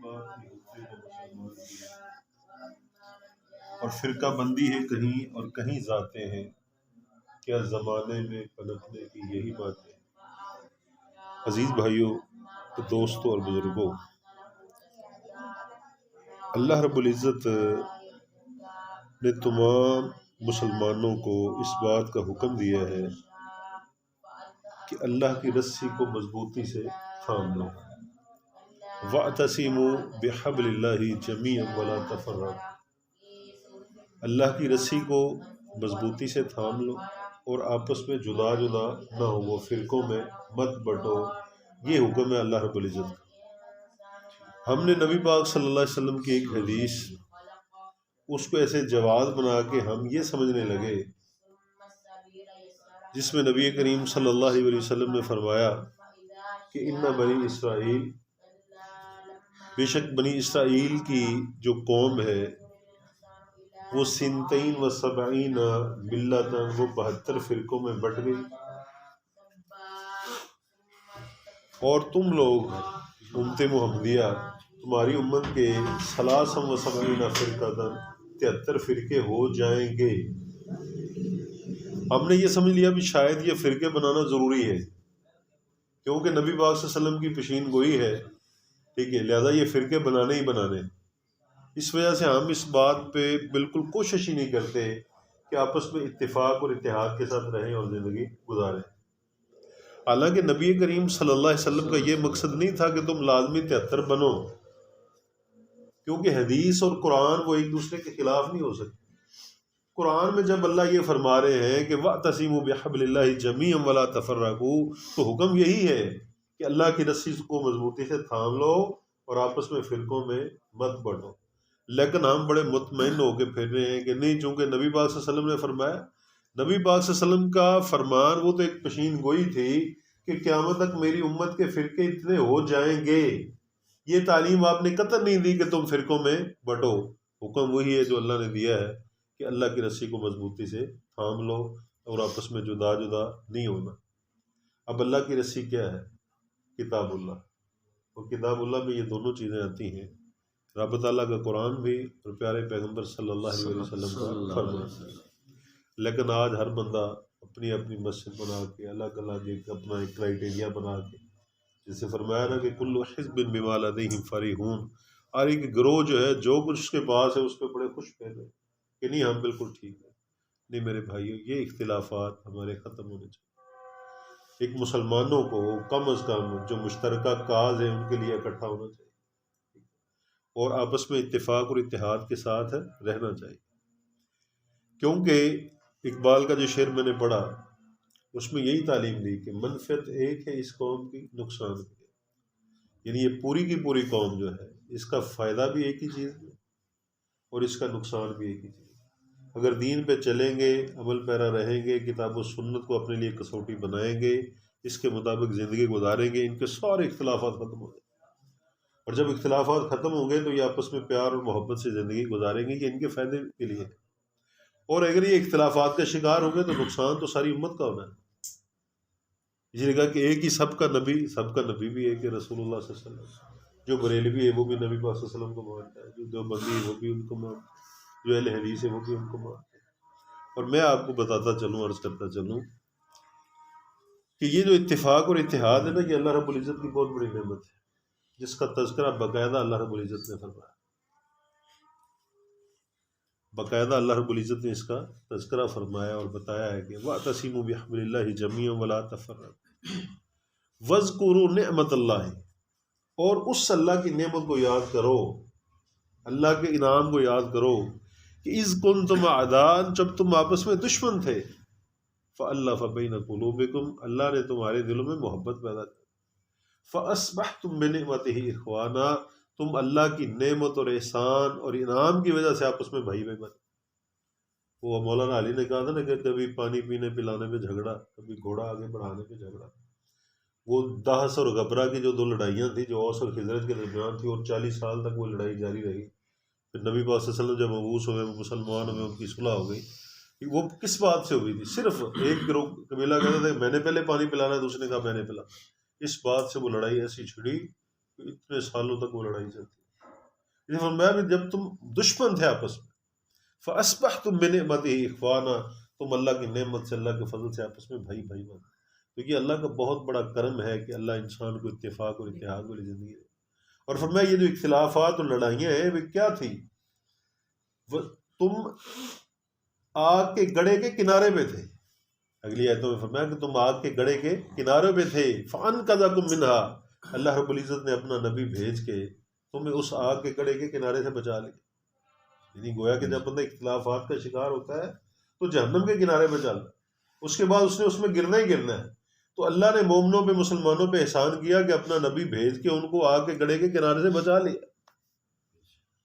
بات نہیں ہوتی ہے مسلمان کی، اور فرقہ بندی ہے کہیں اور کہیں ذاتیں ہیں، کیا زمانے میں پلٹنے کی یہی بات ہے۔ عزیز بھائیوں، دوستوں اور بزرگوں، اللہ رب العزت نے تمام مسلمانوں کو اس بات کا حکم دیا ہے کہ اللہ کی رسی کو مضبوطی سے تھام لو۔ وَاعْتَصِمُوا بِحَبْلِ اللَّهِ جَمِيعًا وَلَا تَفَرَّقُوا، اللہ کی رسی کو مضبوطی سے تھام لو اور آپس میں جدا جدا نہ ہو، وہ فرقوں میں مت بٹو، یہ حکم ہے اللہ رب العزت کا۔ ہم نے نبی پاک صلی اللہ علیہ وسلم کی ایک حدیث، اس کو ایسے جواز بنا کے ہم یہ سمجھنے لگے، جس میں نبی کریم صلی اللہ علیہ وسلم نے فرمایا کہ ان بنی اسرائیل، بے شک بنی اسرائیل کی جو قوم ہے وہ 72 ملتاً، وہ 72 فرقوں میں بٹ گئی، اور تم لوگ امت محمدیہ، تمہاری امت کے 73 فرقتاً، 73 فرقے ہو جائیں گے۔ ہم نے یہ سمجھ لیا بھی شاید یہ فرقے بنانا ضروری ہے، کیونکہ نبی پاک صلی اللہ علیہ وسلم کی پیشین گوئی ہے، ٹھیک ہے، لہذا یہ فرقے بنانے ہی بنانے۔ اس وجہ سے ہم اس بات پہ بالکل کوشش ہی نہیں کرتے کہ آپس میں اتفاق اور اتحاد کے ساتھ رہیں اور زندگی گزاریں۔ حالانکہ نبی کریم صلی اللہ علیہ وسلم کا یہ مقصد نہیں تھا کہ تم لازمی 73 بنو، کیونکہ حدیث اور قرآن وہ ایک دوسرے کے خلاف نہیں ہو سکتے۔ قرآن میں جب اللہ یہ فرما رہے ہیں کہ وَاعْتَصِمُوا بِحَبْلِ اللَّهِ جَمِيعًا وَلَا تَفَرَّقُوا، تو حکم یہی ہے کہ اللہ کی رسی کو مضبوطی سے تھام لو اور آپس میں فرقوں میں مت بٹو۔ لیکن ہم بڑے مطمئن ہو کے پھر رہے ہیں کہ نہیں، چونکہ نبی پاک صلی اللہ علیہ وسلم نے فرمایا، نبی پاک صلی اللہ علیہ وسلم کا فرمان وہ تو ایک پیشین گوئی تھی کہ قیامت تک میری امت کے فرقے اتنے ہو جائیں گے۔ یہ تعلیم آپ نے قطع نہیں دی کہ تم فرقوں میں بٹو، حکم وہی ہے جو اللہ نے دیا ہے کہ اللہ کی رسی کو مضبوطی سے تھام لو اور آپس میں جدا جدا نہیں ہونا۔ اب اللہ کی رسی کیا ہے؟ کتاب اللہ، اور کتاب اللہ میں یہ دونوں چیزیں آتی ہیں، رب تعالیٰ کا قرآن بھی اور پیارے پیغمبر صلی اللہ علیہ وسلم کا فرمان۔ لیکن آج ہر بندہ اپنی اپنی مسجد بنا کے، الگ الگ اپنا ایک کرائٹیریا بنا کے، جسے فرمایا نا کہ کل حزب بما لدیہم فرحون، ہر ایک گروہ جو ہے جو کچھ اس کے پاس ہے اس پہ بڑے خوش پہلے کہ نہیں ہم بالکل ٹھیک ہے۔ نہیں میرے بھائیو، یہ اختلافات ہمارے ختم ہونے چاہیے۔ ایک مسلمانوں کو کم از کم جو مشترکہ کاز ہیں ان کے لیے اکٹھا ہونا چاہیے اور آپس میں اتفاق اور اتحاد کے ساتھ رہنا چاہیے، کیونکہ اقبال کا جو شعر میں نے پڑھا اس میں یہی تعلیم دی کہ منفعت ایک ہے اس قوم کی، نقصان بھی ہے، یعنی یہ پوری کی پوری قوم جو ہے اس کا فائدہ بھی ایک ہی چیز ہے اور اس کا نقصان بھی ایک ہی چیز ہے۔ اگر دین پہ چلیں گے، عمل پیرا رہیں گے، کتاب و سنت کو اپنے لیے کسوٹی بنائیں گے، اس کے مطابق زندگی گزاریں گے، ان کے سارے اختلافات ختم ہو جائیں گے، اور جب اختلافات ختم ہوں گے تو یہ آپس میں پیار اور محبت سے زندگی گزاریں گے، یہ ان کے فائدے کے لیے ہے۔ اور اگر یہ اختلافات کا شکار ہوں گے تو نقصان تو ساری امت کا ہونا ہے۔ اس لیے کہا کہ ایک ہی سب کا نبی بھی ایک ہے، رسول اللہ صلی اللہ علیہ وسلم۔ جو بریلوی ہے وہ بھی نبی پاک صلی اللہ علیہ وسلم کو مانتا ہے، جو دیوبندی ہے وہ بھی ان کو مانتا ہے، جو اہل حدیث ہے وہ بھی ان کو مانتا ہے۔ اور میں آپ کو بتاتا چلوں، عرض کرتا چلوں کہ یہ جو اتفاق اور اتحاد ہے نا، یہ اللہ رب العزت کی بہت بڑی نعمت ہے، جس کا تذکرہ باقاعدہ اللہ رب العزت نے فرمایا، باقاعدہ اللہ رب العزت نے اس کا تذکرہ فرمایا اور بتایا ہے کہ وَاعْتَصِمُوا بِحَبْلِ اللَّهِ جَمِيعًا وَلَا تَفَرَّقُوا وَاذْكُرُوا نِعْمَتَ اللَّهِ، اور اس اللہ کی نعمت کو یاد کرو، اللہ کے انعام کو یاد کرو کہ اذ کنتم اعداء، جب تم آپس میں دشمن تھے، فَأَلَّفَ بَيْنَ قُلُوبِكُمْ، اللہ نے تمہارے دلوں میں محبت پیدا کی، فَأَصْبَحْتُمْ بِنِعْمَتِهِ إِخْوَانًا، تم اللہ کی نعمت اور احسان اور انعام کی وجہ سے آپس میں بھائی بن۔ وہ مولانا علی نے کہا تھا نا کہ کبھی پانی پینے پلانے پہ جھگڑا، کبھی گھوڑا آگے بڑھانے پہ جھگڑا۔ وہ دہس اور غبرہ کی جو دو لڑائیاں تھیں جو اوس اور خزرج کے درمیان تھی، اور 40 سال تک وہ لڑائی جاری رہی، پھر نبی پاک صلی اللہ علیہ وسلم جب مبعوث ہوئے، وہ مسلمان ہوئے، ان کی صلح ہو گئی۔ وہ کس بات سے ہوئی تھی؟ صرف ایک گروہ قبیلہ کہتا تھا میں نے پہلے پانی پلانا ہے، دوسرے نے کہا میں نے پلانا۔ اس بات سے وہ لڑائی ایسی چھڑی کہ اتنے سالوں تک وہ لڑائی چلتی۔ فرمایا بھی جب تم دشمن تھے آپس میں فَأَصْبَحْتُم بِنِعْمَتِهِ إِخْوَانًا، تم اللہ کی نعمت سے، اللہ کے فضل سے آپس میں بھائی بھائی بن. کیونکہ اللہ کا بہت بڑا کرم ہے کہ اللہ انسان کو اتفاق اور اتحاد والی زندگی دے. اور فرمایا یہ جو اختلافات اور لڑائیاں ہیں وہ کیا تھی؟ تم آگ کے گڑھے کے کنارے پہ تھے. اگلی آیتوں میں فرمایا کہ تم آگ کے گڑھے کے کنارے پہ تھے. فَأَنْقَذَكُم مِّنْهَا، اللہ رب العزت نے اپنا نبی بھیج کے تمہیں اس آگ کے گڑھے کے کنارے سے بچا لیا. یعنی گویا کہ جب بندہ اختلافات کا شکار ہوتا ہے تو جہنم کے کنارے پہ چلتا ہے، اس کے بعد اس نے اس میں گرنا ہی گرنا ہے. تو اللہ نے مومنوں پہ، مسلمانوں پہ احسان کیا کہ اپنا نبی بھیج کے ان کو آگ کے گڑھے کے کنارے سے بچا لیا.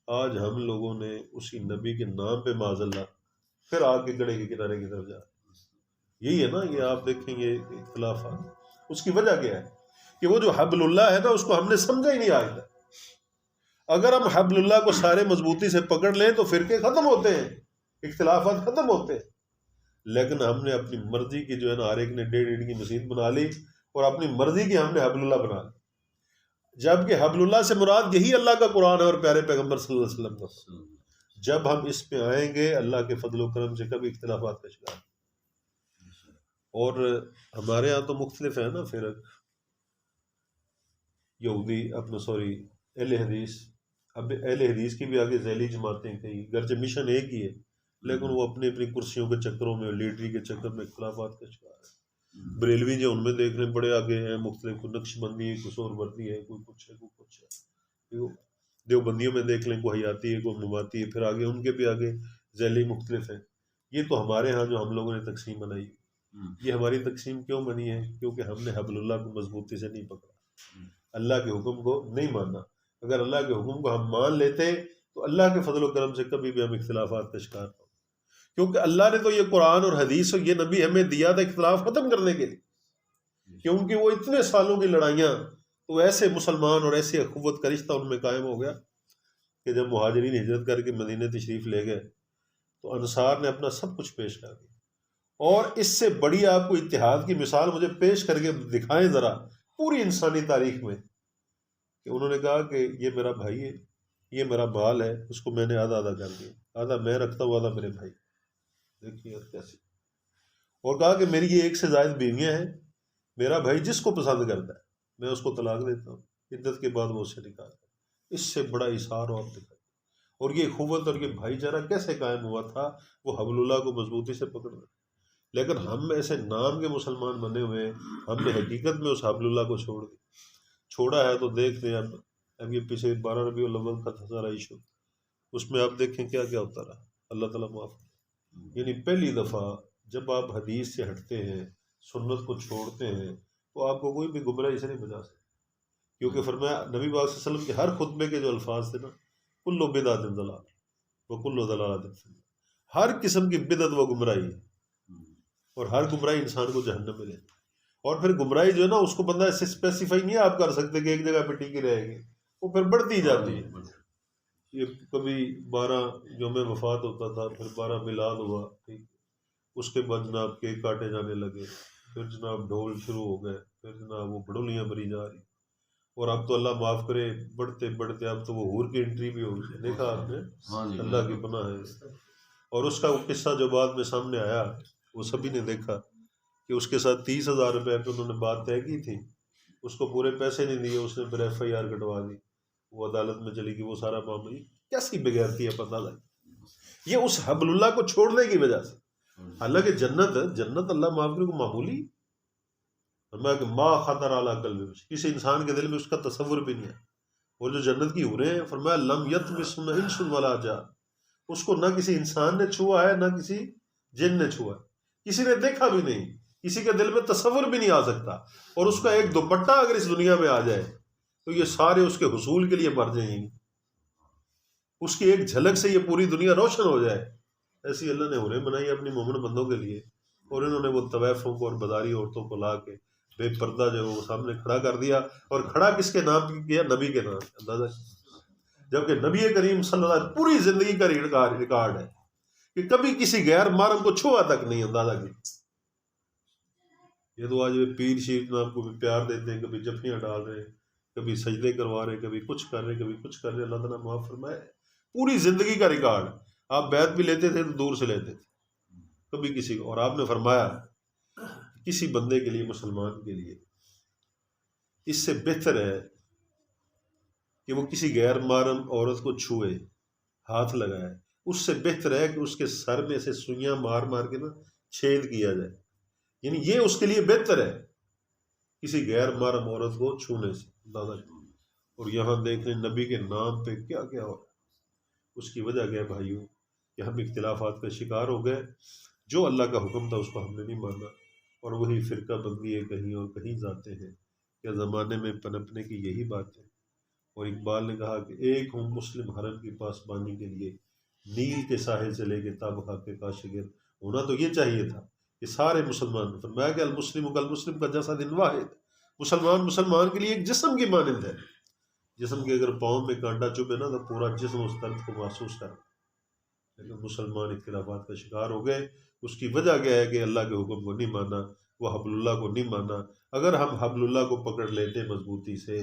آج ہم لوگوں نے اسی نبی کے نام پہ معاذ اللہ پھر آگ کے گڑھے کے کنارے کی طرف جا. یہی ہے نا، یہ آپ دیکھیں گے اختلافات. اس کی وجہ کیا ہے کہ وہ جو حبل اللہ ہے نا اس کو ہم نے سمجھا ہی نہیں آج تک. اگر ہم حبل اللہ کو سارے مضبوطی سے پکڑ لیں تو فرقے ختم ہوتے ہیں، اختلافات ختم ہوتے ہیں. لیکن ہم نے اپنی مرضی کی جو ہے نا، ہر ایک نے 1.5 اینٹ کی مسجد بنا لی اور اپنی مرضی کی ہم نے حبل اللہ بنا لی. جبکہ حبل اللہ سے مراد یہی اللہ کا قرآن ہے اور پیارے پیغمبر صلی اللہ علیہ وسلم کا. جب ہم اس پہ آئیں گے اللہ کے فضل و کرم سے کبھی اختلافات کا شکار. اور ہمارے ہاں تو مختلف ہے نا فرق، یہودی اہل حدیث. اب اہل حدیث کی بھی آگے ذیلی جماعتیں کہیں، گرچہ مشن ایک ہی ہے لیکن وہ اپنی اپنی کرسیوں کے چکروں میں، لیڈری کے چکر میں اختلافات کا شکار ہے. بریلوی جو ان میں دیکھ لیں بڑے آگے ہیں، مختلف، کوئی نقش بندی ہے، کوئی سور وردی ہے، کوئی کچھ ہے، کوئی کچھ ہے. دیوبندیوں میں دیکھ لیں کوئی حیاتی ہے، کوئی نماتی ہے، پھر آگے ان کے بھی آگے ذیلی مختلف ہیں. یہ تو ہمارے ہاں جو ہم لوگوں نے تقسیم بنائی، یہ ہماری تقسیم کیوں بنی ہے؟ کیونکہ ہم نے حبل اللہ کو مضبوطی سے نہیں پکڑا، اللہ کے حکم کو نہیں مانا. اگر اللہ کے حکم کو ہم مان لیتے تو اللہ کے فضل و کرم سے کبھی بھی ہم اختلافات کا شکار نہ. کیونکہ اللہ نے تو یہ قرآن اور حدیث اور یہ نبی ہمیں دیا تھا اختلاف ختم کرنے کے لیے. کیونکہ وہ اتنے سالوں کی لڑائیاں، تو ایسے مسلمان اور ایسی اخوت کا رشتہ ان میں قائم ہو گیا کہ جب مہاجرین ہجرت کر کے مدینہ تشریف لے گئے تو انصار نے اپنا سب کچھ پیش کر دیا. اور اس سے بڑی آپ کو اتحاد کی مثال مجھے پیش کر کے دکھائیں ذرا پوری انسانی تاریخ میں، کہ انہوں نے کہا کہ یہ میرا بھائی ہے، یہ میرا مال ہے، اس کو میں نے آدھا آدھا کر دیا، آدھا میں رکھتا ہوں آدھا میرے بھائی. دیکھیے کیسے. اور کہا کہ میری یہ 1 سے زائد بیویاں ہیں، میرا بھائی جس کو پسند کرتا ہے میں اس کو طلاق دیتا ہوں، عدت کے بعد وہ اس سے نکالتا ہے. اس سے بڑا اثار اور دکھائی. اور یہ اخوت اور یہ بھائی چارہ کیسے قائم ہوا تھا؟ وہ حبل اللہ کو مضبوطی سے پکڑنا. لیکن ہم ایسے نام کے مسلمان بنے ہوئے، ہم نے حقیقت میں اس حبل اللہ کو چھوڑا ہے. تو دیکھتے ہیں اب یہ پیچھے 12 ربیع الاول کا تھا سارا ایشو، اس میں آپ دیکھیں کیا کیا ہوتا رہا. اللہ تعالیٰ معاف کرے. یعنی پہلی دفعہ جب آپ حدیث سے ہٹتے ہیں، سنت کو چھوڑتے ہیں، تو آپ کو کوئی بھی گمراہی سے نہیں بچا سکتا. کیونکہ فرمایا نبی پاک صلی اللہ علیہ وسلم کے ہر خطبے کے جو الفاظ تھے نا، کل بدعت ضلال وکل ضلالۃ فی النار، ہر قسم کی بدعت و گمراہی ہے، اور ہر گمراہی انسان کو جہنم میں لے. اور پھر گمراہی جو ہے نا اس کو بندہ ایسے اسپیسیفائی نہیں آپ کر سکتے کہ ایک جگہ پہ ٹکی رہے گی، وہ پھر بڑھتی جاتی ہے. یہ کبھی 12 یوم وفات ہوتا تھا، پھر 12 میلاد ہوا، ٹھیک، اس کے بعد جناب کیک کاٹے جانے لگے، پھر جناب ڈھول شروع ہو گئے، پھر جناب وہ بڑولیاں بری جا رہی. اور اب تو اللہ معاف کرے بڑھتے بڑھتے اب تو وہ حور کی انٹری بھی ہوگی. دیکھا آپ نے؟ اللہ کی پناہ ہے. اور اس کا وہ قصہ جو بعد میں سامنے آیا وہ سبھی نے دیکھا کہ اس کے ساتھ 30,000 روپے پہ انہوں نے بات طے کی تھی، اس کو پورے پیسے نہیں دیے، اس نے پھر FIR کٹوا دی، وہ عدالت میں چلی گئی، وہ سارا معاملہ. کیسی بغیرتی ہے پتہ لگا یہ اس حبل اللہ کو چھوڑنے کی وجہ سے. حالانکہ جنت اللہ معاف کرے کو معمولی، فرمایا کہ ما خطر علی قلب، کسی انسان کے دل میں اس کا تصور بھی نہیں ہے. اور جو جنت کی حوریں ہیں فرمایا لم یطمثن انس ولا جان، اس کو نہ کسی انسان نے چھوا ہے نہ کسی جن نے چھوا ہے، کسی نے دیکھا بھی نہیں، کسی کے دل میں تصور بھی نہیں آ سکتا. اور اس کا ایک دوپٹہ اگر اس دنیا میں آ جائے تو یہ سارے اس کے حصول کے لیے مر جائیں گے. اس کی ایک جھلک سے یہ پوری دنیا روشن ہو جائے. ایسی اللہ نے حوریں بنائی اپنی مومن بندوں کے لیے. اور انہوں نے وہ طویفوں کو اور بازاری عورتوں کو لا کے بے پردہ جو وہ سامنے کھڑا کر دیا. اور کھڑا کس کے نام کیا؟ نبی کے نام. اندازہ جبکہ نبی کریم صلی اللہ علیہ وسلم پوری زندگی کا ریکارڈ ہے کہ کبھی کسی غیر محرم کو چھوا تک نہیں. اندازہ کی یہ تو آج پیر شیر نام کو بھی پیار دیتے ہیں، کبھی جفیاں ڈال رہے ہیں، کبھی سجدے کروا رہے، کبھی کچھ کر رہے، کبھی کچھ کر رہے، اللہ تعالیٰ معاف فرمائے. پوری زندگی کا ریکارڈ. آپ بیعت بھی لیتے تھے تو دور سے لیتے تھے، کبھی کسی کو. اور آپ نے فرمایا کسی بندے کے لیے، مسلمان کے لیے اس سے بہتر ہے کہ وہ کسی غیر محرم عورت کو چھوئے، ہاتھ لگائے، اس سے بہتر ہے کہ اس کے سر میں سے سوئیاں مار مار کے نا چھید کیا جائے. یعنی یہ اس کے لیے بہتر ہے کسی غیر محرم عورت کو چھونے سے. اندازہ کرو. اور یہاں دیکھ لیں نبی کے نام پہ کیا کیا ہو رہا ہے. اس کی وجہ کیا ہے بھائیوں کہ ہم اختلافات کا شکار ہو گئے. جو اللہ کا حکم تھا اس کو ہم نے نہیں مانا، اور وہی فرقہ بندی ہے کہیں اور کہیں جاتے ہیں. کیا زمانے میں پنپنے کی یہی بات ہے؟ اور اقبال نے کہا کہ ایک ہوں مسلم حرم کی پاسبانی کے لیے، نیل کے ساحل سے لے کے تاب خاک کے کاشگر. ہونا تو یہ چاہیے تھا کہ سارے مسلمان. فرمایا کہ المسلم کالمسلم کا جسد واحد، مسلمان مسلمان کے لیے ایک جسم کی مانند ہے. جسم کے اگر پاؤں میں کانٹا چبھے نا تو پورا جسم اس درد کو محسوس کرے. لیکن مسلمان اختلافات کا شکار ہو گئے. اس کی وجہ کیا ہے کہ اللہ کے حکم کو نہیں مانا، وہ حبل اللہ کو نہیں مانا. اگر ہم حبل اللہ کو پکڑ لیتے مضبوطی سے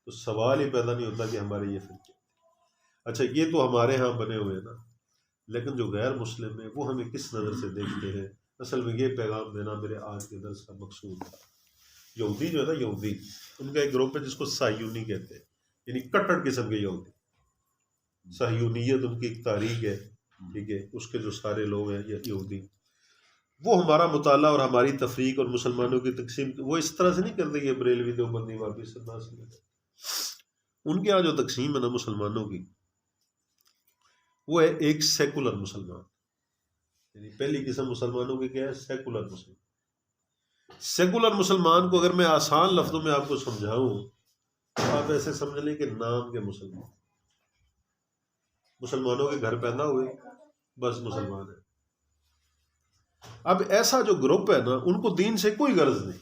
تو سوال ہی پیدا نہیں ہوتا کہ ہمارے یہ فرقے. اچھا یہ تو ہمارے ہاں بنے ہوئے نا، لیکن جو غیر مسلم ہیں وہ ہمیں کس نظر سے دیکھتے ہیں؟ اصل میں یہ پیغام دینا میرے آج کے درس کا مقصود تھا. یہودی جو ہے نا، یہودی ان کا ایک گروپ ہے جس کو صہیونی کہتے ہیں، یعنی کٹڑ قسم کے یہودی. صہیونیت ان کی ایک تاریخ ہے، ٹھیک ہے. اس کے جو سارے لوگ ہیں یہ یہودی، وہ ہمارا مطالعہ اور ہماری تفریق اور مسلمانوں کی تقسیم وہ اس طرح سے نہیں کرتے کہ بریلوی دیوبندی واپی سب سے. ان کے یہاں جو تقسیم ہے نا مسلمانوں کی، وہ ہے ایک سیکولر مسلمان. یعنی پہلی قسم مسلمانوں کی کیا ہے؟ سیکولر مسلمان. سیکولر مسلمان کو اگر میں آسان لفظوں میں آپ کو سمجھاؤں تو آپ ایسے سمجھ لیں کہ نام کے مسلمان، مسلمانوں کے گھر پیدا ہوئے بس مسلمان ہے. اب ایسا جو گروپ ہے نا ان کو دین سے کوئی غرض نہیں،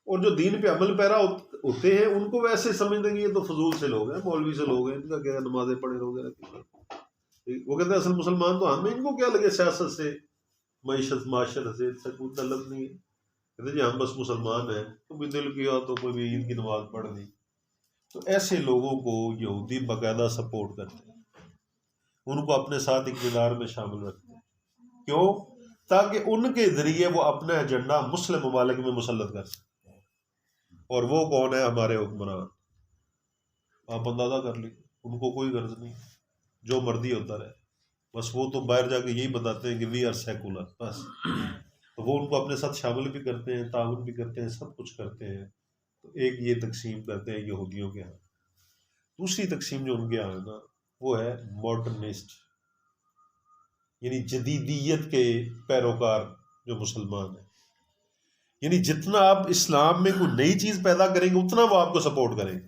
اور جو دین پہ عمل پیرا ہوتے ہیں ان کو ویسے سمجھتے ہیں یہ تو فضول سے لوگ ہیں، مولوی سے لوگ ہیں، ان کا کیا نمازیں پڑھے وغیرہ. وہ کہتے ہیں اصل مسلمان تو ہمیں، ان کو کیا لگے سیاست سے، معیشت معاشرت سے کوئی تعلق نہیں ہے. کہتے جی ہم بس مسلمان ہیں، تو بھی دل کیا تو کوئی بھی عید کی نماز پڑھ دی. تو ایسے لوگوں کو یہودی باقاعدہ سپورٹ کرتے ہیں، ان کو اپنے ساتھ اقتدار میں شامل رکھتے ہیں. کیوں؟ تاکہ ان کے ذریعے وہ اپنا ایجنڈا مسلم ممالک میں مسلط کر سکتے. اور وہ کون ہے؟ ہمارے حکمران. آپ اندازہ کر لیجیے، ان کو کوئی غرض نہیں، جو مرضی ہوتا رہے. بس وہ تو باہر جا کے یہی بتاتے ہیں کہ وی آر سیکولر بس. تو وہ ان کو اپنے ساتھ شامل بھی کرتے ہیں، تعاون بھی کرتے ہیں، سب کچھ کرتے ہیں. تو ایک یہ تقسیم کرتے ہیں یہودیوں کے ہاں. دوسری تقسیم جو ان کے ہاں ہے نا وہ ہے ماڈرنسٹ، یعنی جدیدیت کے پیروکار جو مسلمان ہیں. یعنی جتنا آپ اسلام میں کوئی نئی چیز پیدا کریں گے اتنا وہ آپ کو سپورٹ کریں گے.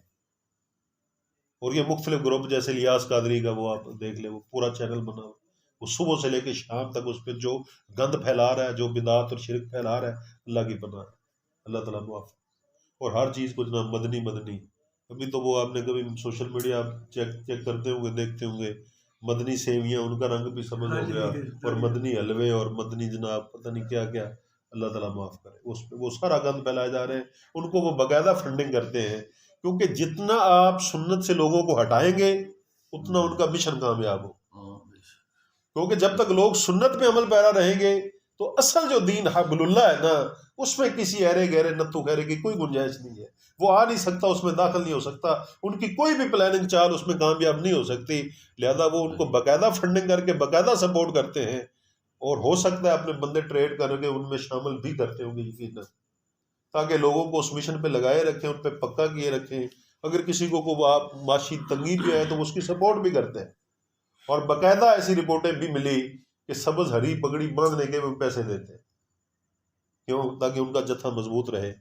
اور یہ مختلف گروپ جیسے الیاس قادری کا وہ آپ دیکھ لیں، وہ پورا چینل بنا ہوا، وہ صبح سے لے کے شام تک اس پہ جو گند پھیلا رہا ہے، جو بدعت اور شرک پھیلا رہا ہے، اللہ کی پناہ ہے. اللہ تعالیٰ معاف. اور ہر چیز کو جناب مدنی مدنی. ابھی تو وہ آپ نے کبھی سوشل میڈیا آپ چیک کرتے ہوں گے، دیکھتے ہوں گے، مدنی سیویاں ان کا رنگ بھی سمجھ ہو گیا، اور مدنی حلوے اور مدنی جناب پتہ نہیں کیا کیا. اللہ تعالیٰ معاف کرے. اس پہ وہ سارا گند پھیلائے جا رہے ہیں. ان کو وہ باقاعدہ فنڈنگ کرتے ہیں، کیونکہ جتنا آپ سنت سے لوگوں کو ہٹائیں گے اتنا ان کا مشن کامیاب ہو. کیونکہ جب تک لوگ سنت پہ عمل پیرا رہیں گے تو اصل جو دین حبل اللہ ہے نا اس میں کسی ایرے گہرے نتو خیرے کی کوئی گنجائش نہیں ہے. وہ آ نہیں سکتا، اس میں داخل نہیں ہو سکتا. ان کی کوئی بھی پلاننگ چال اس میں کامیاب نہیں ہو سکتی. لہذا وہ ان کو باقاعدہ فنڈنگ کر کے باقاعدہ سپورٹ کرتے ہیں. اور ہو سکتا ہے اپنے بندے ٹریڈ کر کے ان میں شامل بھی کرتے ہوں گے یقیناً، تاکہ لوگوں کو اس مشن پہ لگائے رکھیں، ان پہ پکا کیے رکھیں. اگر کسی کو آپ معاشی تنگی جو ہے تو وہ اس کی سپورٹ بھی کرتے ہیں. اور باقاعدہ ایسی رپورٹیں بھی ملی کہ سبز ہری پگڑی باندھنے کے وہ پیسے دیتے ہیں. کیوں؟ تاکہ ان کا جتھا مضبوط رہے.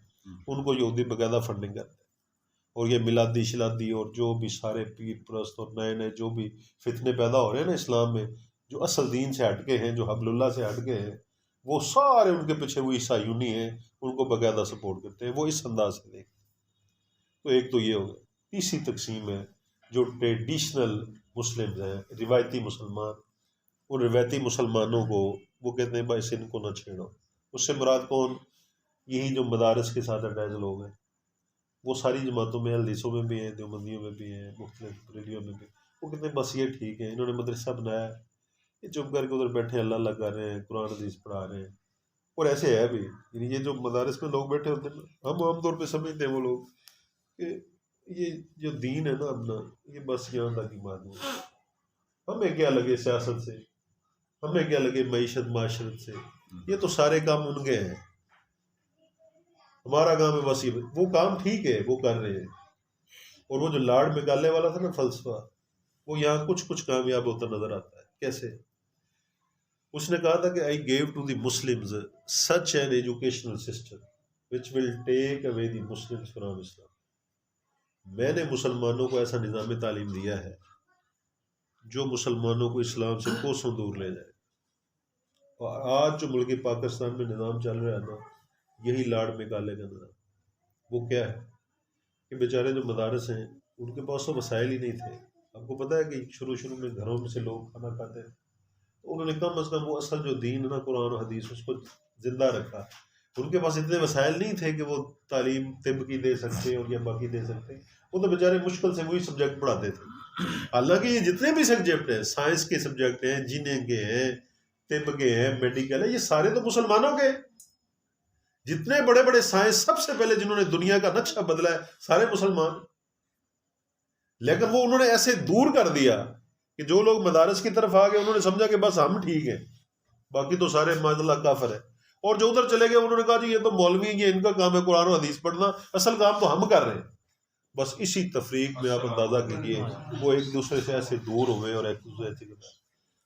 ان کو یہودی باقاعدہ فنڈنگ کرتے ہیں. اور یہ میلادی شلادی اور جو بھی سارے پیر پرست اور نئے نئے جو بھی فتنے پیدا ہو رہے ہیں نا اسلام میں، جو اصل دین سے ہٹ کے ہیں، جو حبل اللہ سے ہٹ کے ہیں، وہ سارے ان کے پیچھے وہ عیسائیونی ہیں، ان کو باقاعدہ سپورٹ کرتے ہیں. وہ اس انداز سے دیکھیں. تو ایک تو یہ ہو گیا. تیسری تقسیم ہے جو ٹریڈیشنل مسلم ہیں، روایتی مسلمان. ان روایتی مسلمانوں کو وہ کہتے ہیں بھائی ان کو نہ چھیڑو. اس سے مراد کون؟ یہی جو مدارس کے ساتھ اٹیچ لوگ ہیں، وہ ساری جماعتوں میں، حدیثوں میں بھی ہیں، دیوبندیوں میں بھی ہیں، مختلف ریلیوں میں بھی، وہ کہتے ہیں بس یہ ٹھیک ہے، انہوں نے مدرسہ بنایا ہے، یہ چپ کر کے ادھر بیٹھے اللہ اللہ کر رہے ہیں، قرآن حدیث پڑھا رہے ہیں. اور ایسے ہے بھی، یعنی یہ جو مدارس میں لوگ بیٹھے ہوتے ہیں نا، ہم عام طور پہ سمجھتے ہیں وہ لوگ کہ یہ جو دین ہے نا اپنا، یہ بس یہاں تک ہی بات ہے، ہمیں کیا لگے سیاست سے، ہمیں کیا لگے معیشت معاشرت سے، یہ تو سارے کام ان کے ہیں، ہمارا کام ہے بس یہ. وہ کام ٹھیک ہے، وہ کر رہے ہیں. اور وہ جو لارڈ میکالے والا تھا نا فلسفہ، وہ یہاں کچھ کچھ کامیاب ہوتا نظر آتا ہے. کیسے؟ اس نے کہا تھا کہ I give to the Muslims such an educational system which will take away the Muslims from Islam. میں نے مسلمانوں کو ایسا نظام تعلیم دیا ہے جو مسلمانوں کو اسلام سے کوسوں دور لے جائے. اور آج جو ملک پاکستان میں نظام چل رہا ہے نا، یہی لارڈ میکالے کا نظام. وہ کیا ہے کہ بیچارے جو مدارس ہیں ان کے پاس تو وسائل ہی نہیں تھے. آپ کو پتہ ہے کہ شروع میں گھروں میں سے لوگ کھانا کھاتے تھے، تو انہوں نے کم از کم وہ اصل جو دین ہے نا، قرآن و حدیث، اس کو زندہ رکھا. ان کے پاس اتنے وسائل نہیں تھے کہ وہ تعلیم طب کی دے سکتے اور یا باقی دے سکتے. وہ تو بیچارے مشکل سے وہی سبجیکٹ پڑھاتے تھے. حالانکہ یہ جتنے بھی سبجیکٹ ہیں، سائنس کے سبجیکٹ ہیں، انجینئرنگ کے ہیں، طب کے ہیں، میڈیکل ہے، یہ سارے تو مسلمانوں کے. جتنے بڑے بڑے سائنس سب سے پہلے جنہوں نے دنیا کا نقشہ بدلا ہے، سارے مسلمان. لیکن وہ انہوں نے ایسے دور کر دیا کہ جو لوگ مدارس کی طرف آ گئے انہوں نے سمجھا کہ بس ہم ٹھیک ہیں، باقی تو سارے معاذ اللہ کافر ہیں. اور جو ادھر چلے گئے انہوں نے کہا جی یہ تو مولوی، یہ ان کا کام ہے قرآن و حدیث پڑھنا، اصل کام تو ہم کر رہے ہیں. بس اسی تفریق میں آپ اندازہ کیجیے وہ ایک دوسرے سے ایسے دور ہوئے اور ایک دوسرے سے.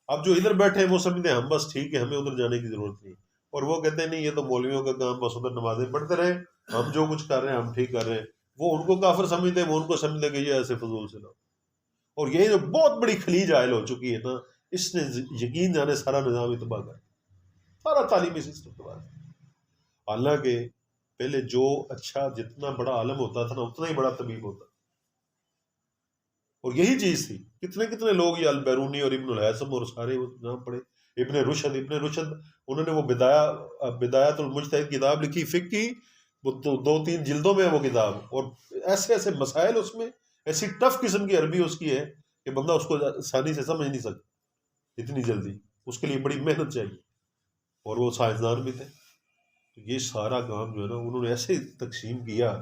اب جو ادھر بیٹھے ہیں وہ سمجھتے ہیں ہم بس ٹھیک ہے، ہمیں ادھر جانے کی ضرورت نہیں. اور وہ کہتے ہیں نہیں، یہ تو مولویوں کا کام، بس ادھر نمازیں پڑھتے رہے، ہم جو کچھ کر رہے ہیں ہم ٹھیک کر رہے ہیں. وہ ان کو کافر سمجھتے ہیں، وہ ان کو سمجھتے ہیں کہ یہ ایسے فضول سے لوگ. اور یہ جو بہت بڑی خلیج عائل ہو چکی ہے نا، اس نے یقین جانے سارا نظام ہی تباہ کر، سارا تعلیمی سسٹم تباہ کر. حالانکہ پہلے جو اچھا جتنا بڑا عالم ہوتا تھا نا، اتنا ہی بڑا طبیب ہوتا. اور یہی چیز تھی. کتنے لوگ یہ البیرونی اور ابن الہیثم اور سارے نام پڑے، ابن رشد انہوں نے وہ بدایت المجتہد کتاب لکھی فقہ کی، وہ 2-3 جلدوں میں ہے وہ کتاب. اور ایسے ایسے مسائل اس میں، ایسی ٹف قسم کی عربی اس کی ہے کہ بندہ اس کو آسانی سے سمجھ نہیں سکتا اتنی جلدی. اس کے لیے بڑی محنت چاہیے. اور وہ سائنسدان بھی تھے. تو یہ سارا کام جو ہے نا انہوں نے ایسے تقسیم کیا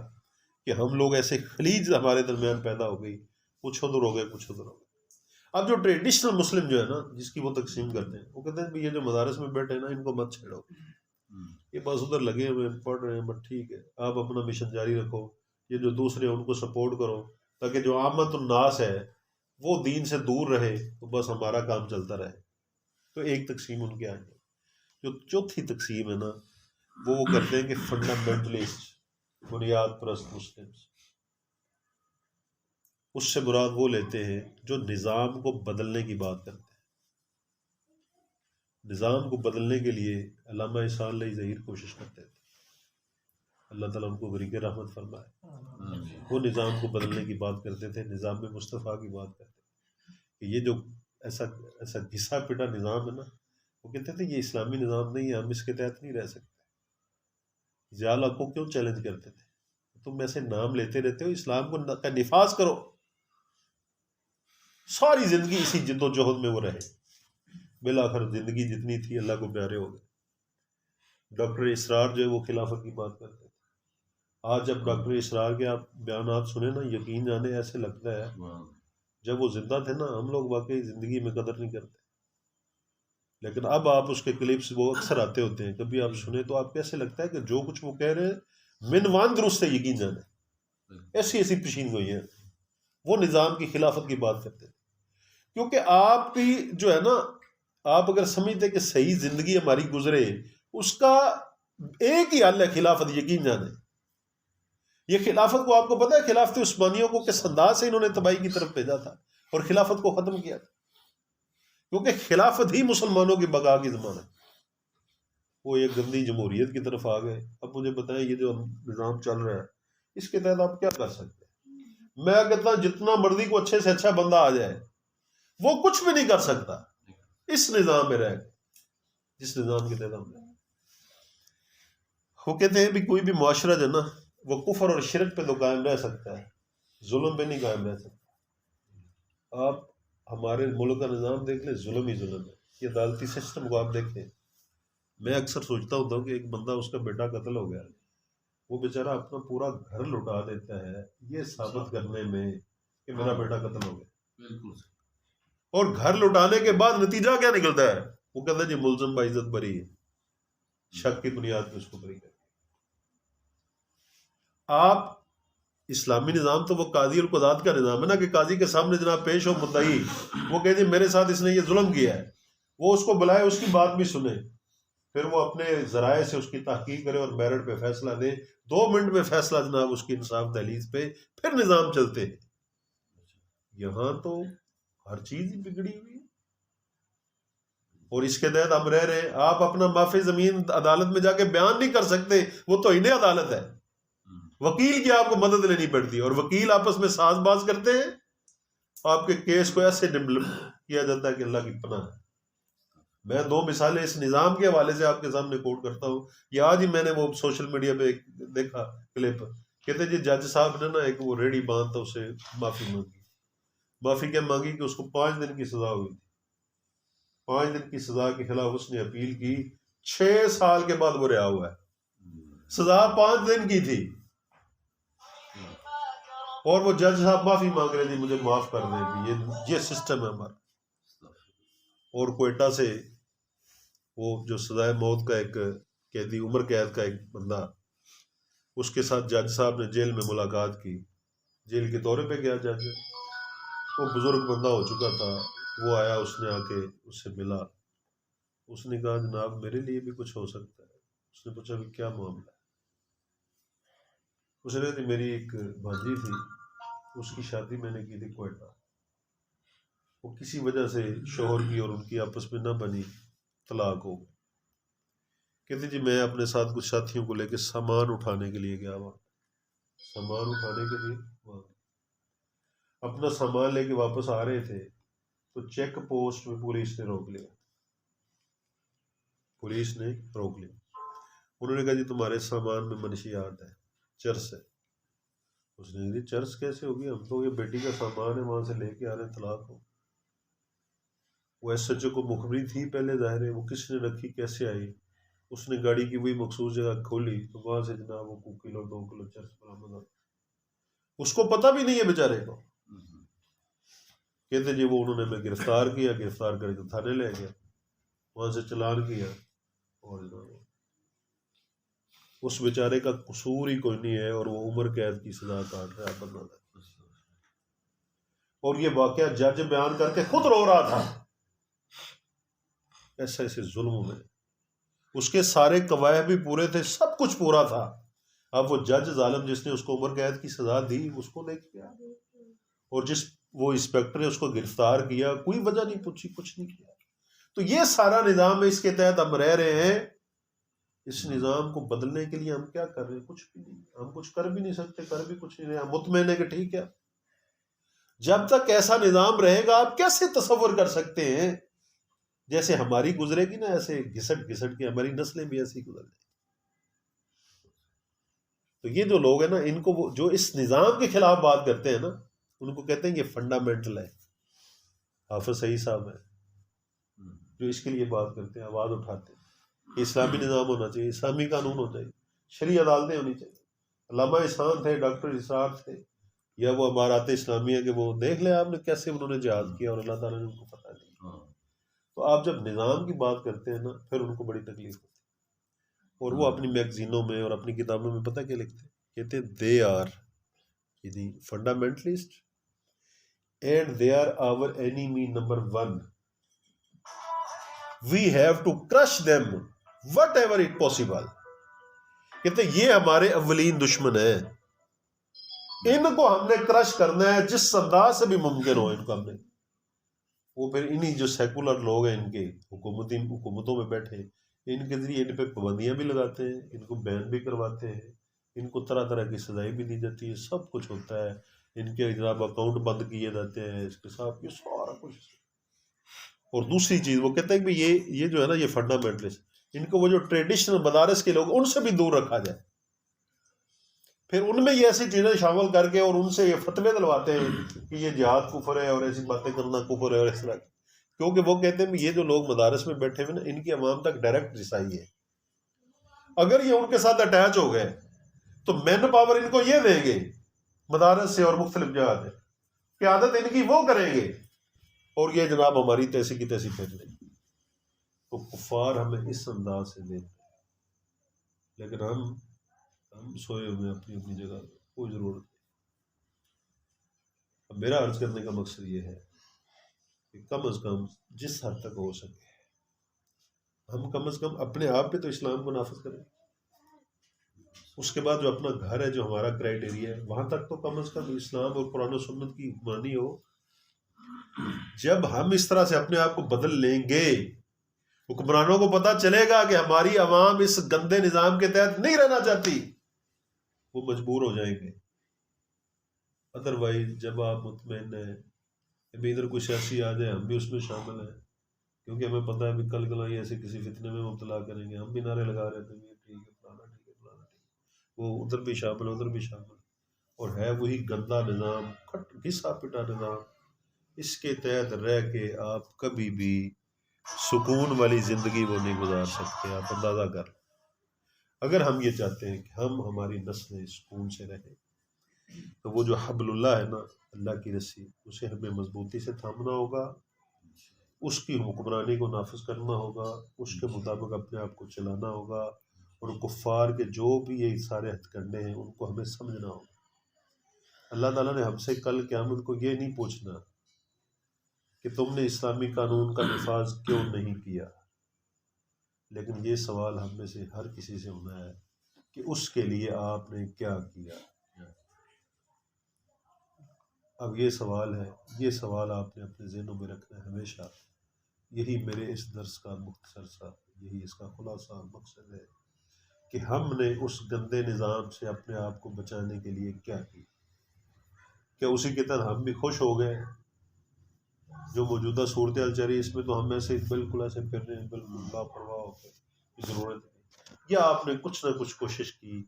کہ ہم لوگ ایسے خلیج ہمارے درمیان پیدا ہو گئی، کچھ ادھر ہو گئے کچھ ادھر ہو گئے. اب جو ٹریڈیشنل مسلم جو ہے نا، جس کی وہ تقسیم کرتے ہیں، وہ کہتے ہیں کہ یہ جو مدارس میں بیٹھے ہیں نا، ان کو مت چھیڑو، یہ بس ادھر لگے ہوئے پڑھ رہے ہیں، بٹ ٹھیک ہے، آپ اپنا مشن جاری رکھو، یہ جو دوسرے ہیں ان کو سپورٹ کرو، تاکہ جو عامت الناس ہے وہ دین سے دور رہے، تو بس ہمارا کام چلتا رہے. تو ایک تقسیم ان کے آ گئی. جو چوتھی تقسیم ہے نا، وہ کرتے ہیں کہ فنڈامنٹلسٹ، بنیاد پرست مسلم. اس سے مراد وہ لیتے ہیں جو نظام کو بدلنے کی بات کرتے ہیں. نظام کو بدلنے کے لیے علامہ احسان علیہ ظہیر کوشش کرتے تھے، اللہ تعالیٰ ان کو غریق رحمت فرمائے. وہ نظام کو بدلنے کی بات کرتے تھے، نظام میں مصطفیٰ کی بات کرتے تھے کہ یہ جو ایسا گھسا پٹا نظام ہے نا، وہ کہتے تھے یہ اسلامی نظام نہیں ہے، ہم اس کے تحت نہیں رہ سکتے. ضیاء اللہ کو کیوں چیلنج کرتے تھے؟ تم ایسے نام لیتے رہتے ہو، اسلام کا نفاذ کرو. ساری زندگی اسی جد و جہد میں وہ رہے، بالآخر زندگی جتنی تھی اللہ کو پیارے ہو گئے. ڈاکٹر اسرار جو ہے وہ خلافت کی بات کرتے تھے. آج جب ڈاکٹر اسرار کے آپ بیانات سنیں نا، یقین جانے ایسے لگتا ہے جب وہ زندہ تھے نا، ہم لوگ واقعی زندگی میں قدر نہیں کرتے. لیکن اب آپ اس کے کلپس وہ اکثر آتے ہوتے ہیں، کبھی آپ سنیں تو آپ کیسے لگتا ہے کہ جو کچھ وہ کہہ رہے ہیں منوان درست ہے. یقین جانے ایسی پیشین گوئی ہیں. وہ نظام کی خلافت کی بات کرتے تھے، کیونکہ آپ کی جو ہے نا، آپ اگر سمجھتے کہ صحیح زندگی ہماری گزرے، اس کا ایک ہی حل ہے خلافت. یقین جانے یہ خلافت کو، آپ کو پتہ ہے خلافت عثمانیوں کو کس انداز سے انہوں نے تباہی کی طرف بھیجا تھا اور خلافت کو ختم کیا تھا، کیونکہ خلافت ہی مسلمانوں کی بقا کی ضمانت. وہ ایک گندی جمہوریت کی طرف آ گئے. اب مجھے بتائیں یہ جو نظام چل رہا ہے، اس کے تحت آپ کیا کر سکتے ہیں؟ میں کہتا ہوں جتنا مرضی کو اچھے سے اچھا بندہ آ جائے، وہ کچھ بھی نہیں کر سکتا اس نظام میں رہ کے، جس نظام کے تحت ہم رہے. وہ کہتے ہیں بھی کوئی بھی معاشرہ جو ہے نا، وہ کفر اور شرک پہ تو قائم رہ سکتا ہے، ظلم پہ نہیں قائم رہ سکتا۔ آپ ہمارے ملک کا نظام دیکھ لیں، ظلم ہی ظلم ہے۔ یہ عدالتی سسٹم کو آپ دیکھیں، میں اکثر سوچتا ہوتا ہوں کہ ایک بندہ، اس کا بیٹا قتل ہو گیا، وہ بیچارہ اپنا پورا گھر لٹا دیتا ہے یہ ثابت کرنے میں کہ میرا بیٹا قتل ہو گیا، بالکل، اور گھر لٹانے کے بعد نتیجہ کیا نکلتا ہے؟ وہ کہتا ہے جی ملزم باعزت بری ہے، شک کی بنیاد پہ اس کو بری کر۔ آپ اسلامی نظام تو وہ قاضی القضات کا نظام ہے نا، کہ قاضی کے سامنے جناب پیش ہو مدعی، وہ کہ جی میرے ساتھ اس نے یہ ظلم کیا ہے، وہ اس کو بلائے، اس کی بات بھی سنے، پھر وہ اپنے ذرائع سے اس کی تحقیق کرے اور میرٹ پہ فیصلہ دے، 2 منٹ میں فیصلہ جناب اس کی انصاف دہلیز پہ، پھر نظام چلتے ہیں۔ یہاں تو ہر چیز ہی بگڑی ہوئی ہے، اور اس کے تحت ہم رہ رہے ہیں۔ آپ اپنا معافی زمین عدالت میں جا کے بیان نہیں کر سکتے، وہ تو انہیں عدالت ہے، وکیل کی آپ کو مدد لینی پڑتی ہے، اور وکیل آپس میں ساز باز کرتے ہیں، آپ کے کیس کو ایسے کیا جاتا ہے کہ اللہ کی پناہ ہے۔ میں 2 مثالیں اس نظام کے حوالے سے آپ کے سامنے کوٹ کرتا ہوں۔ یہ آج ہی میں نے وہ سوشل میڈیا پہ دیکھا کلپ، کہتے جی جج صاحب نے نا ایک وہ ریڑھی باندھ تھا، اسے معافی مانگی۔ معافی کیا مانگی کہ اس کو 5 دن کی سزا ہوئی تھی، 5 دن کی سزا کے خلاف اس نے اپیل کی، 6 سال کے بعد وہ رہا ہوا ہے۔ سزا 5 دن کی تھی، اور وہ جج صاحب معافی مانگ رہے تھے، مجھے معاف کر دیں۔ یہ سسٹم ہے ہمارا۔ اور کوئٹہ سے وہ جو سزائے موت کا ایک قیدی، عمر قید کا ایک بندہ، اس کے ساتھ جج صاحب نے جیل میں ملاقات کی، جیل کے دورے پہ گیا جج، وہ بزرگ بندہ ہو چکا تھا، وہ آیا، اس نے آ کے اس سے ملا، اس نے کہا جناب میرے لیے بھی کچھ ہو سکتا ہے۔ اس نے پوچھا بھی کیا معاملہ ہے؟ اس نے کہا میری ایک بھانجی تھی، اس کی شادی میں نے کی تھی کوئٹہ، وہ کسی وجہ سے شوہر کی اور ان کی آپس میں نہ بنی، طلاق ہو گئی۔ کہتے جی میں اپنے ساتھ کچھ ساتھیوں کو لے کے سامان اٹھانے کے لیے گیا، وہاں سامان اٹھانے کے لیے وہاں اپنا سامان لے کے واپس آ رہے تھے، تو چیک پوسٹ میں پولیس نے روک لیا، پولیس نے روک لیا۔ انہوں نے کہا جی تمہارے سامان میں منشیات ہے، چرس ہے۔ اس نے کہا چرس کیسے ہوگی، ہم تو یہ بیٹی کا سامان ہے وہاں سے لے کے آ رہے ہیں، طلاق ہو۔ وہ ایس ایچ او کو مخبری تھی پہلے، ظاہر ہے وہ کس نے رکھی، کیسے آئی؟ اس نے گاڑی کی وہی مخصوص جگہ کھولی تو وہاں سے جناب وہ 1 کلو 2 کلو چرس برآمد ہوا۔ اس کو پتہ بھی نہیں ہے بیچارے کو۔ کہتے جی وہ انہوں نے میں گرفتار کیا، گرفتار کر کے تھانے لے گیا، وہاں سے چلان کیا، اور اس بیچارے کا قصور ہی کوئی نہیں ہے، اور وہ عمر قید کی سزا کاٹ رہا ہے بندہ۔ اور یہ واقعہ جج بیان کر کے خود رو رہا تھا، ایسے ایسے ظلم میں اس کے سارے قواعد بھی پورے تھے، سب کچھ پورا تھا۔ اب وہ جج ظالم جس نے اس کو عمر قید کی سزا دی، اس کو لے کے آ گئے، اور جس وہ انسپیکٹر نے اس کو گرفتار کیا، کوئی وجہ نہیں پوچھی، کچھ نہیں کیا۔ تو یہ سارا نظام ہے، اس کے تحت ہم رہ رہے ہیں۔ اس نظام کو بدلنے کے لیے ہم کیا کر رہے ہیں؟ کچھ بھی نہیں، ہم کچھ کر بھی نہیں سکتے، کر بھی کچھ نہیں رہے، ہم مطمئن ہیں کہ ٹھیک ہے۔ جب تک ایسا نظام رہے گا، آپ کیسے تصور کر سکتے ہیں جیسے ہماری گزرے گی نا، ایسے گھسٹ گھسٹ کے ہماری نسلیں بھی ایسی گزر جائیں۔ تو یہ جو لوگ ہیں نا، ان کو جو اس نظام کے خلاف بات کرتے ہیں نا، ان کو کہتے ہیں یہ فنڈامنٹل ہے۔ حافظ سعید صاحب ہیں جو اس کے لیے بات کرتے ہیں، آواز اٹھاتے ہیں کہ اسلامی نظام ہونا چاہیے، اسلامی قانون ہونا چاہیے، شرعی عدالتیں ہونی چاہیے۔ علامہ احسان تھے، ڈاکٹر اسرار تھے، یا وہ امارات اسلامیہ کے، وہ دیکھ لیں آپ نے کیسے انہوں نے جہاد کیا، اور اللہ تعالیٰ نے ان کو فتح دی۔ تو آپ جب نظام کی بات کرتے ہیں نا، پھر ان کو بڑی تکلیف ہوتی ہے، اور وہ اپنی میگزینوں میں اور اپنی کتابوں میں پتہ کیا لکھتے ہیں؟ کہتے ہیں دے are fundamentalist and they are our enemy number 1، we have to crush them whatever it possible. کہتے ہیں یہ ہمارے اولین دشمن ہیں، ان کو ہم نے کرش کرنا ہے جس انداز سے بھی ممکن ہو۔ ان کو ہم نے، وہ پھر انہی جو سیکولر لوگ ہیں، ان کے حکومتوں میں بیٹھے، ان کے ذریعے ان پہ پابندیاں بھی لگاتے ہیں، ان کو بین بھی کرواتے ہیں، ان کو طرح طرح کی سزائیں بھی دی جاتی ہے، سب کچھ ہوتا ہے، ان کے جناب اکاؤنٹ بند کیے جاتے ہیں، اس کے ساتھ یہ سارا کچھ۔ اور دوسری چیز وہ کہتے ہیں کہ یہ جو ہے نا، یہ فنڈامنٹلسٹ، ان کو وہ جو ٹریڈیشنل مدارس کے لوگ، ان سے بھی دور رکھا جائے۔ پھر ان میں یہ ایسی چیزیں شامل کر کے اور ان سے یہ فتوے دلواتے ہیں کہ یہ جہاد کفر ہے اور ایسی باتیں کرنا کفر ہے اور اس طرح، کیونکہ وہ کہتے ہیں کہ یہ جو لوگ مدارس میں بیٹھے ہوئے نا، ان کی عوام تک ڈائریکٹ رسائی ہے. اگر یہ ان کے ساتھ اٹیچ ہو گئے تو مین پاور ان کو یہ دیں گے مدارس سے اور مختلف جہات ہے، قیادت ان کی وہ کریں گے اور یہ جناب ہماری تیسی کی تیسی پھیر لیں گے. تو کفار ہمیں اس انداز سے دیتے ہیں، لیکن ہم سوئے ہوئے اپنی اپنی جگہ پہ، کوئی ضرورت نہیں. اب میرا عرض کرنے کا مقصد یہ ہے کہ کم از کم جس حد تک ہو سکے ہم کم از کم اپنے آپ پہ تو اسلام کو نافذ کریں. اس کے بعد جو اپنا گھر ہے، جو ہمارا کرائٹیریا ہے، وہاں تک تو کم از کم اسلام اور قرآن و سنت کی حکمرانی ہو. جب ہم اس طرح سے اپنے آپ کو بدل لیں گے، حکمرانوں کو پتہ چلے گا کہ ہماری عوام اس گندے نظام کے تحت نہیں رہنا چاہتی، وہ مجبور ہو جائیں گے. ادروائز جب آپ مطمئن ہیں کہ ادھر کوئی سیاسی آ جائے ہم بھی اس میں شامل ہیں، کیونکہ ہمیں پتہ ہے کہ کل کل ایسے کسی فتنے میں مبتلا کریں گے، ہم بھی نعرے لگا رہے تھے ٹھیک ہے فلانا ٹھیک ہے فلانا ٹھیک ہے، وہ ادھر بھی شامل ادھر بھی شامل، اور ہے وہی گندا نظام، گھسا پٹا نظام. اس کے تحت رہ کے آپ کبھی بھی سکون والی زندگی وہ نہیں گزار سکتے. آپ اندازہ کر، اگر ہم یہ چاہتے ہیں کہ ہماری نسلیں سکون سے رہیں تو وہ جو حبل اللہ ہے نا، اللہ کی رسی، اسے ہمیں مضبوطی سے تھامنا ہوگا، اس کی حکمرانی کو نافذ کرنا ہوگا، اس کے مطابق اپنے آپ کو چلانا ہوگا، اور کفار کے جو بھی یہ سارے ہتھ کنڈے ہیں ان کو ہمیں سمجھنا ہوگا. اللہ تعالیٰ نے ہم سے کل قیامت کو یہ نہیں پوچھنا کہ تم نے اسلامی قانون کا نفاذ کیوں نہیں کیا، لیکن یہ سوال ہم میں سے ہر کسی سے ہونا ہے کہ اس کے لیے آپ نے کیا کیا. اب یہ سوال ہے، یہ سوال آپ نے اپنے ذہنوں میں رکھنا ہے ہمیشہ. یہی میرے اس درس کا مختصر سا، یہی اس کا خلاصہ مقصد ہے کہ ہم نے اس گندے نظام سے اپنے آپ کو بچانے کے لیے کیا کیا. کیا اسی کے تحت ہم بھی خوش ہو گئے؟ جو موجودہ صورتحال چل رہی ہے اس میں تو ہم ایسے بالکل ایسے پھر رہے ہیں، بالکل لاپرواہ ہو کے، ضرورت نہیں. یا آپ نے کچھ نہ کچھ کوشش کی،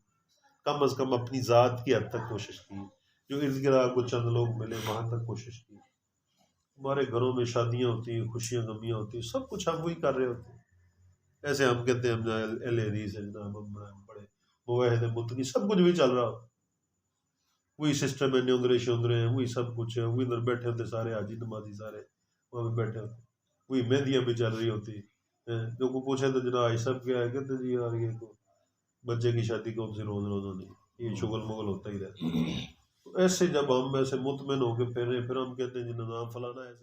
کم از کم اپنی ذات کی حد تک کوشش کی، جو ارد گرد آپ کو چند لوگ ملے وہاں تک کوشش کی. ہمارے گھروں میں شادیاں ہوتی ہیں، خوشیاں غمیاں ہوتی ہیں، سب کچھ ہم وہی کر رہے ہوتے ہیں. ایسے ہم کہتے ہیں ہم اہل حدیث ہیں جناب، ہم بڑے موحد متقی، سب کچھ بھی چل رہا ہو، وہی سسٹم ہے، نیوندرے شوندرے ہیں، وہی سب کچھ ہے، وہی ادھر بیٹھے ہوتے سارے حاجی نمازی سارے وہاں پہ بیٹھے ہوتے، وہی مہندیاں بھی چل رہی ہوتی. جو کو پوچھے تو جناب یہ سب کیا ہے، کہتے جی یار یہ تو بچے کی شادی کون سی روز روزہ نہیں، یہ شغل مغل ہوتا ہی رہتا. تو ایسے جب ہم ایسے مطمئن ہو کے پھر ہم کہتے ہیں جی نظام فلانا ایسے